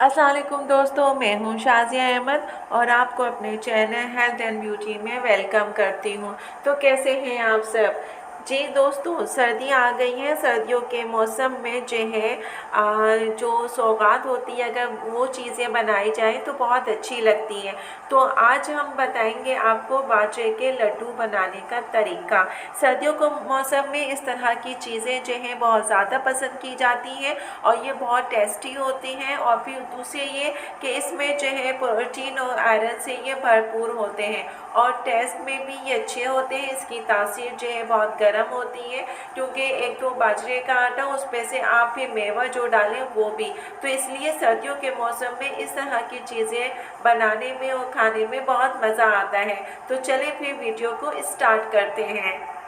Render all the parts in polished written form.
अस्सलाम वालेकुम दोस्तों, मैं हूं शाज़िया अहमद और आपको अपने चैनल हेल्थ एंड ब्यूटी में वेलकम करती हूं। तो कैसे हैं आप सब? जी दोस्तों, सर्दियां आ गई हैं। सर्दियों के मौसम में जो है जो सौगात होती है, अगर वो चीज़ें बनाई जाए तो बहुत अच्छी लगती हैं। तो आज हम बताएंगे आपको बाजरे के लड्डू बनाने का तरीका। सर्दियों के मौसम में इस तरह की चीज़ें जो हैं बहुत ज़्यादा पसंद की जाती हैं और ये बहुत टेस्टी होती हैं। और फिर दूसरे ये कि इसमें जो है प्रोटीन और आयरन से ये भरपूर होते हैं और टेस्ट में भी ये अच्छे होते हैं। इसकी तासीर जो है बहुत गर्म होती है, क्योंकि एक तो बाजरे का आटा, उस पर से आप फिर मेवा जो डालें वो भी। तो इसलिए सर्दियों के मौसम में इस तरह की चीज़ें बनाने में और खाने में बहुत मज़ा आता है। तो चलें फिर वीडियो को स्टार्ट करते हैं।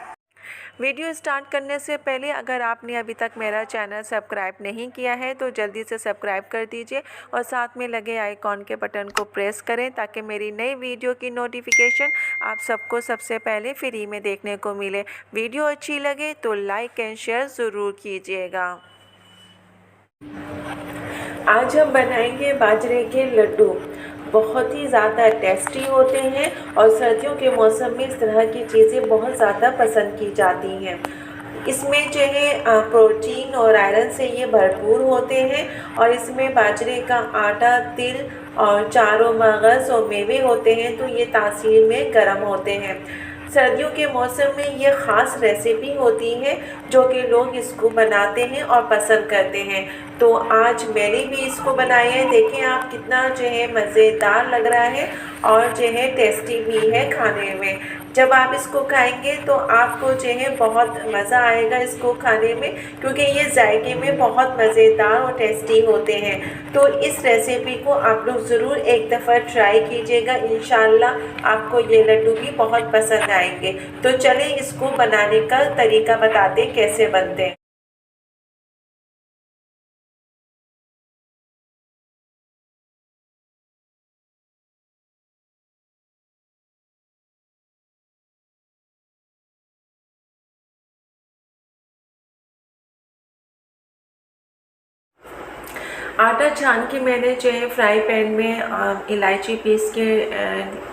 वीडियो स्टार्ट करने से पहले अगर आपने अभी तक मेरा चैनल सब्सक्राइब नहीं किया है तो जल्दी से सब्सक्राइब कर दीजिए और साथ में लगे आइकॉन के बटन को प्रेस करें ताकि मेरी नई वीडियो की नोटिफिकेशन आप सबको सबसे पहले फ्री में देखने को मिले। वीडियो अच्छी लगे तो लाइक एंड शेयर ज़रूर कीजिएगा। आज हम बनाएंगे बाजरे के लड्डू। बहुत ही ज़्यादा टेस्टी होते हैं और सर्दियों के मौसम में इस तरह की चीज़ें बहुत ज़्यादा पसंद की जाती हैं। इसमें जो है प्रोटीन और आयरन से ये भरपूर होते हैं और इसमें बाजरे का आटा, तिल और चारों मगज़ और मेवे होते हैं, तो ये तासीर में गर्म होते हैं। सर्दियों के मौसम में ये ख़ास रेसिपी होती है जो कि लोग इसको बनाते हैं और पसंद करते हैं। तो आज मैंने भी इसको बनाया है। देखें आप कितना जो है मज़ेदार लग रहा है और जो है टेस्टी भी है खाने में। जब आप इसको खाएंगे तो आपको जो है बहुत मज़ा आएगा इसको खाने में, क्योंकि ये जायके में बहुत मज़ेदार और टेस्टी होते हैं। तो इस रेसिपी को आप लोग ज़रूर एक दफ़ा ट्राई कीजिएगा। इंशाल्लाह आपको ये लड्डू भी बहुत पसंद आएंगे। तो चलें इसको बनाने का तरीका बताते कैसे बनते हैं। आटा छान के मैंने जो है फ्राई पैन में इलायची पीस के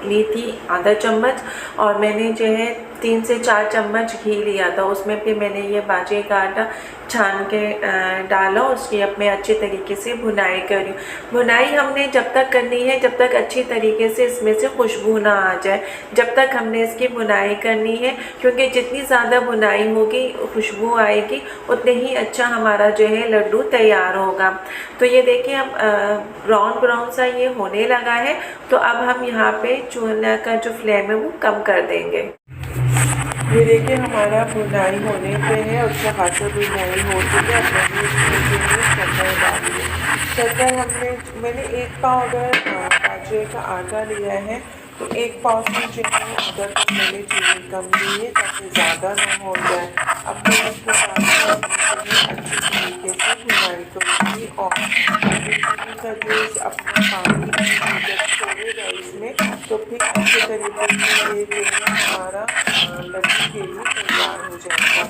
ली थी आधा चम्मच, और मैंने जो है 3 से 4 चम्मच घी लिया था। उसमें फिर मैंने ये बाजरे का आटा छान के डाला, उसकी अब मैं अच्छे तरीके से भुनाई करी। भुनाई हमने जब तक करनी है जब तक अच्छी तरीके से इसमें से खुशबू ना आ जाए, जब तक हमने इसकी भुनाई करनी है, क्योंकि जितनी ज़्यादा भुनाई होगी खुशबू आएगी उतने ही अच्छा हमारा जो है लड्डू तैयार होगा। तो ये देखिए अब ब्राउन ब्राउन सा ये होने लगा है। तो अब हम यहाँ पे चूल्हा का जो फ्लेम है वो कम कर देंगे। ये देखिए हमारा भुनाई होने पे है, उसका खासा भुनाई हो चुकी है। अब मैंने शक्कर डाली है। शक्कर मैंने 1 पाव अगर बाजरे का आटा लिया है तो 1 पाव से जो है अदर तक मैंने चीनी कम ली है ताकि ज़्यादा ना हो जाए। अब मैं इसको अच्छी तरीके से भुनाई करूँगी और चीनी का जो अपना पानी जब छोड़ेगा इसमें तो फिर अच्छे तरीके से ये जो है हमारा लड्डू के लिए तैयार हो जाएगा।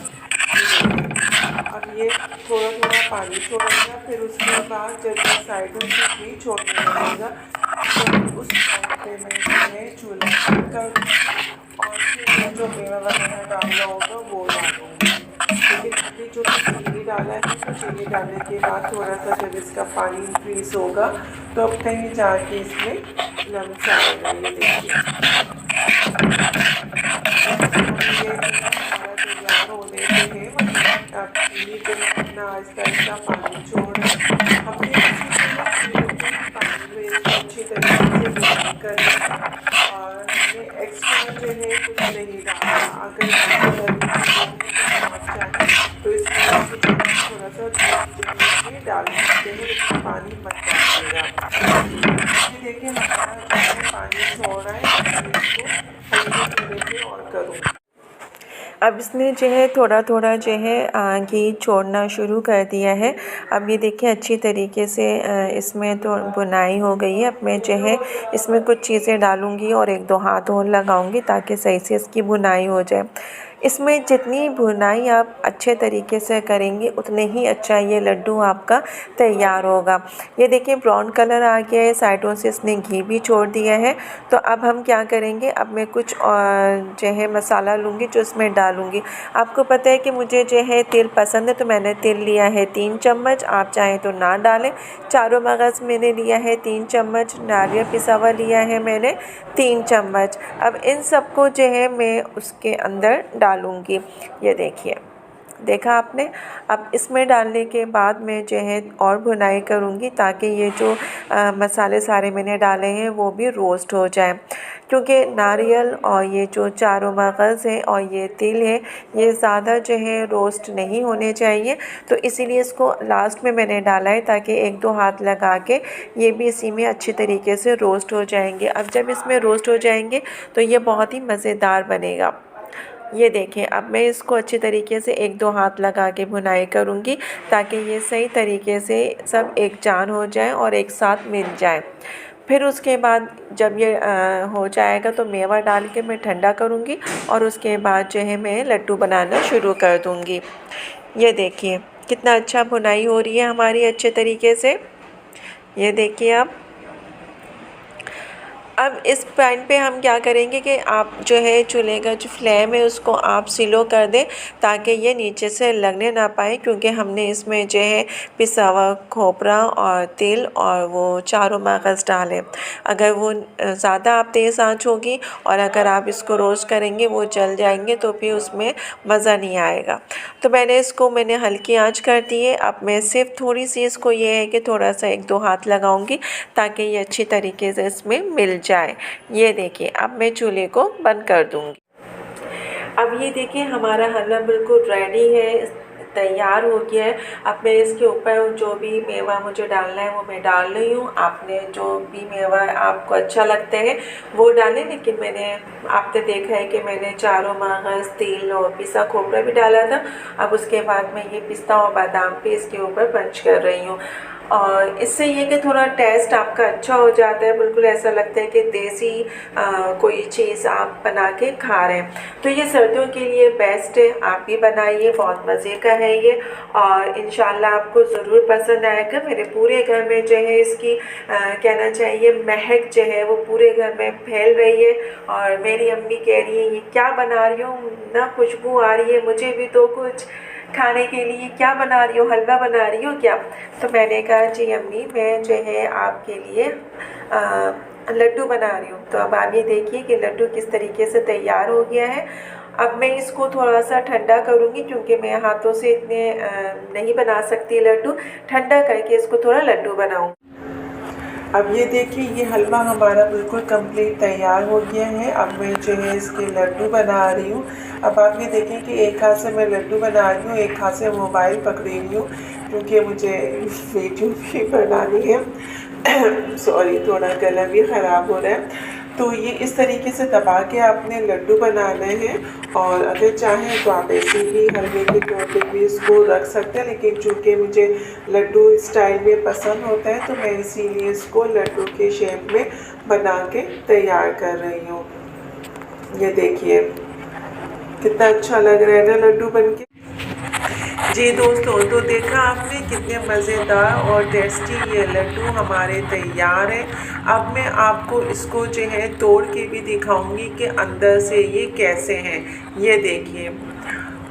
अब ये थोड़ा थोड़ा पानी छोड़ेगा, फिर उसके बाद जब ये साइडों से घी छोड़ने लगेगा तो उस टाइम पे मैं जो है चूल्हा बंद कर दूँगी और फिर जो मेवा वगैरह डालना होगा वो डालूँगी। लेकिन अभी जो चीनी डाला है तो चीनी डालने के बाद थोड़ा सा जब इसका पानी इंक्रीज़ होगा तो अब कहीं जाके इसमें लम्स आएगा। ये देखिए ये हमारा तैयार होने पे है। अब चीनी जो है अपना आहिस्ता आहिस्ता पानी छोड़ रहा है। हमने पानी में इसको अच्छी तरीके से मिक्स कर और हमने एक्स्ट्रा जो है कुछ नहीं डाला। अगर आप चाहें तो इसमें थोड़ा सा दूध जो डाल सकते हैं, इसमें पानी मत डालिएगा। ये देखिए हमारा जो है पानी छोड़ रहा है, इसको हल्के धीरे पे और करूँ। अब इसने जो है थोड़ा थोड़ा जो है घी छोड़ना शुरू कर दिया है। अब ये देखिए अच्छी तरीके से इसमें तो बुनाई हो गई है। अब मैं जो है इसमें कुछ चीज़ें डालूँगी और 1-2 हाथ और लगाऊँगी ताकि सही से इसकी बुनाई हो जाए। इसमें जितनी भुनाई आप अच्छे तरीके से करेंगे उतने ही अच्छा ये लड्डू आपका तैयार होगा। ये देखिए ब्राउन कलर आ गया है, साइडों से इसने घी भी छोड़ दिया है। तो अब हम क्या करेंगे, अब मैं कुछ जो है मसाला लूँगी जो इसमें डालूँगी। आपको पता है कि मुझे जो है तेल पसंद है, तो मैंने तेल लिया है 3 चम्मच, आप चाहें तो ना डालें। चारों मगज़ मैंने लिया है 3 चम्मच, नारियल पिसा हुआ लिया है मैंने 3 चम्मच। अब इन सबको जो है मैं उसके अंदर डालूँगी। ये देखिए, देखा आपने। अब इसमें डालने के बाद मैं जो है और भुनाई करूँगी ताकि ये जो मसाले सारे मैंने डाले हैं वो भी रोस्ट हो जाए, क्योंकि नारियल और ये जो चारों मगज़ है और ये तिल है ये ज़्यादा जो है रोस्ट नहीं होने चाहिए। तो इसीलिए इसको लास्ट में मैंने डाला है ताकि 1-2 हाथ लगा के ये भी इसी में अच्छी तरीके से रोस्ट हो जाएंगे। अब जब इसमें रोस्ट हो जाएंगे तो ये बहुत ही मज़ेदार बनेगा। ये देखें, अब मैं इसको अच्छी तरीके से 1-2 हाथ लगा के भुनाई करूँगी ताकि ये सही तरीके से सब एक जान हो जाए और एक साथ मिल जाए। फिर उसके बाद जब ये हो जाएगा तो मेवा डाल के मैं ठंडा करूँगी और उसके बाद जो है मैं लड्डू बनाना शुरू कर दूँगी। ये देखिए कितना अच्छा भुनाई हो रही है हमारी अच्छे तरीके से। ये देखिए अब इस पैन पे हम क्या करेंगे कि आप जो है चूल्हे का जो फ्लेम है उसको आप स्लो कर दें ताकि ये नीचे से लगने ना पाए, क्योंकि हमने इसमें जो है पिसा हुआ खोपरा और तिल और वो चारों मगज़ डाले। अगर वो ज़्यादा आप तेज़ आंच होगी और अगर आप इसको रोस्ट करेंगे वो जल जाएंगे तो फिर उसमें मज़ा नहीं आएगा। तो मैंने हल्की आंच कर दी है। अब मैं सिर्फ थोड़ी सी इसको ये है कि थोड़ा सा 1-2 हाथ लगाऊंगी ताकि ये अच्छी तरीके से इसमें मिल जाए। ये देखिए अब मैं चूल्हे को बंद कर दूंगी। अब ये देखिए हमारा हलवा बिल्कुल रेडी है, तैयार हो गया है। अब मैं इसके ऊपर जो भी मेवा मुझे डालना है वो मैं डाल रही हूँ। आपने जो भी मेवा आपको अच्छा लगता है वो डालें, लेकिन आपने देखा है कि मैंने चारों मगज़, तिल और पिसा खोपरा भी डाला था। अब उसके बाद मैं ये पिस्ता और बादाम पे इसके ऊपर पंच कर रही हूँ और इससे ये कि थोड़ा टेस्ट आपका अच्छा हो जाता है। बिल्कुल ऐसा लगता है कि देसी कोई चीज़ आप बना के खा रहे हैं। तो ये सर्दियों के लिए बेस्ट है, आप भी बनाइए, बहुत मज़े का है ये और इंशाल्लाह आपको ज़रूर पसंद आएगा। मेरे पूरे घर में जो है इसकी कहना चाहिए महक जो है वो पूरे घर में फैल रही है और मेरी अम्मी कह रही है ये क्या बना रही हो ना, खुशबू आ रही है, मुझे भी तो कुछ खाने के लिए क्या बना रही हो, हलवा बना रही हो क्या? तो मैंने कहा जी अम्मी मैं जो है आपके लिए लड्डू बना रही हूँ। तो अब आप ये देखिए कि लड्डू किस तरीके से तैयार हो गया है। अब मैं इसको थोड़ा सा ठंडा करूँगी क्योंकि मैं हाथों से इतने नहीं बना सकती लड्डू, ठंडा करके इसको थोड़ा लड्डू बनाऊँ। अब ये देखिए ये हलवा हमारा बिल्कुल कंप्लीट तैयार हो गया है। अब मैं जो है इसके लड्डू बना रही हूँ। अब आप ये देखें कि एक हाथ से मैं लड्डू बना रही हूँ, एक हाथ से मोबाइल पकड़ी रही हूँ क्योंकि मुझे वीडियो भी बनानी है। सॉरी, थोड़ा गला भी ख़राब हो रहा है। तो ये इस तरीके से दबा के आपने लड्डू बनाना है और अगर चाहें तो आप ऐसे भी हलवे के तौर पे भी इसको रख सकते हैं, लेकिन चूँकि मुझे लड्डू स्टाइल में पसंद होता है तो मैं इसीलिए इसको लड्डू के शेप में बना के तैयार कर रही हूँ। ये देखिए कितना अच्छा लग रहा है ना लड्डू बनके। जी दोस्तों, तो देखा आपने कितने मज़ेदार और टेस्टी ये लड्डू हमारे तैयार हैं। अब मैं आपको इसको जो है तोड़ के भी दिखाऊंगी कि अंदर से ये कैसे हैं। ये देखिए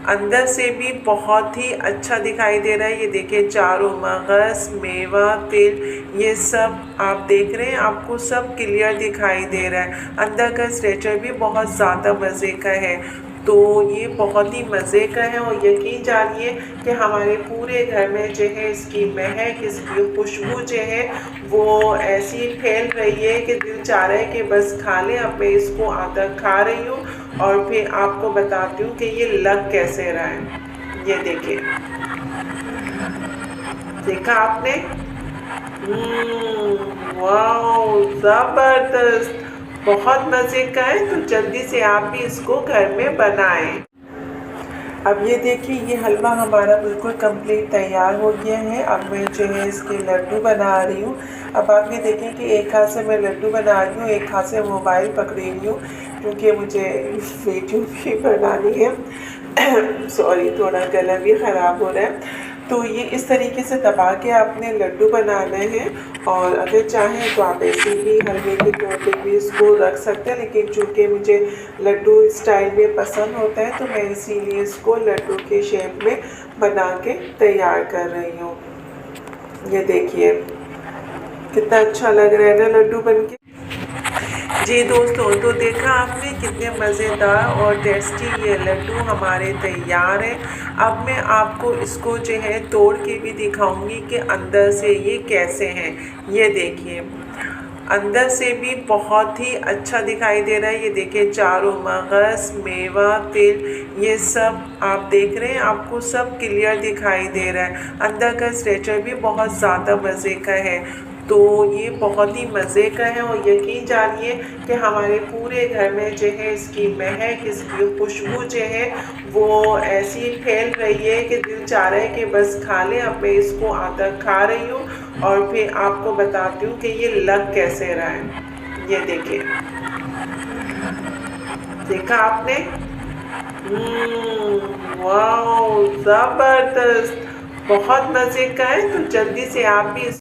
अंदर से भी बहुत ही अच्छा दिखाई दे रहा है। ये देखिए चारों मगज़, मेवा, तिल, ये सब आप देख रहे हैं, आपको सब क्लियर दिखाई दे रहा है। अंदर का स्ट्रक्चर भी बहुत ज़्यादा मज़े का है। तो ये बहुत ही मज़े का है और यकीन जानिए कि हमारे पूरे घर में जो है इसकी महक, इसकी खुशबू जो है वो ऐसी फैल रही है कि दिल चाह रहा है कि बस खा लें। अब मैं इसको आधा खा रही हूँ और फिर आपको बताती हूँ कि ये लग कैसे रहा है। ये देखिए, देखा आपने? वाओ, ज़बरदस्त, बहुत मज़े का है। तो जल्दी से आप भी इसको घर में बनाएं। अब ये देखिए ये हलवा हमारा बिल्कुल कंप्लीट तैयार हो गया है। अब मैं जो है इसके लड्डू बना रही हूँ। अब आप ये देखें कि एक हाथ से मैं लड्डू बना रही हूँ, एक हाथ से मोबाइल पकड़ी रही हूँ क्योंकि मुझे वीडियो भी बनानी है। सॉरी, थोड़ा गला भी ख़राब हो रहा है। तो ये इस तरीके से दबा के आपने लड्डू बनाना है, और अगर चाहें तो आप ऐसे भी हलवे के तौर पे भी इसको रख सकते हैं, लेकिन चूँकि मुझे लड्डू स्टाइल में पसंद होता है तो मैं इसीलिए इसको लड्डू के शेप में बना के तैयार कर रही हूँ। ये देखिए कितना अच्छा लग रहा है ना लड्डू बनके। जी दोस्तों, तो देखा आपने कितने मज़ेदार और टेस्टी ये लड्डू हमारे तैयार हैं। अब मैं आपको इसको जो है तोड़ के भी दिखाऊंगी कि अंदर से ये कैसे हैं। ये देखिए अंदर से भी बहुत ही अच्छा दिखाई दे रहा है। ये देखिए चारों मगज़, मेवा, तिल, ये सब आप देख रहे हैं, आपको सब क्लियर दिखाई दे रहा है। अंदर का स्ट्रक्चर भी बहुत ज़्यादा मज़े का है। तो ये बहुत ही मज़े का है, और यकीन जानिए कि हमारे पूरे घर में जो है इसकी महक, इसकी खुशबू जो है वो ऐसी फैल रही है कि दिल चाह रहा है कि बस खा लें। अब मैं इसको आधा खा रही हूँ और फिर आपको बताती हूँ कि ये लग कैसे रहा है। ये देखिए, देखा आपने? वाह, ज़बरदस्त, बहुत मज़े का है। तो जल्दी से आप भी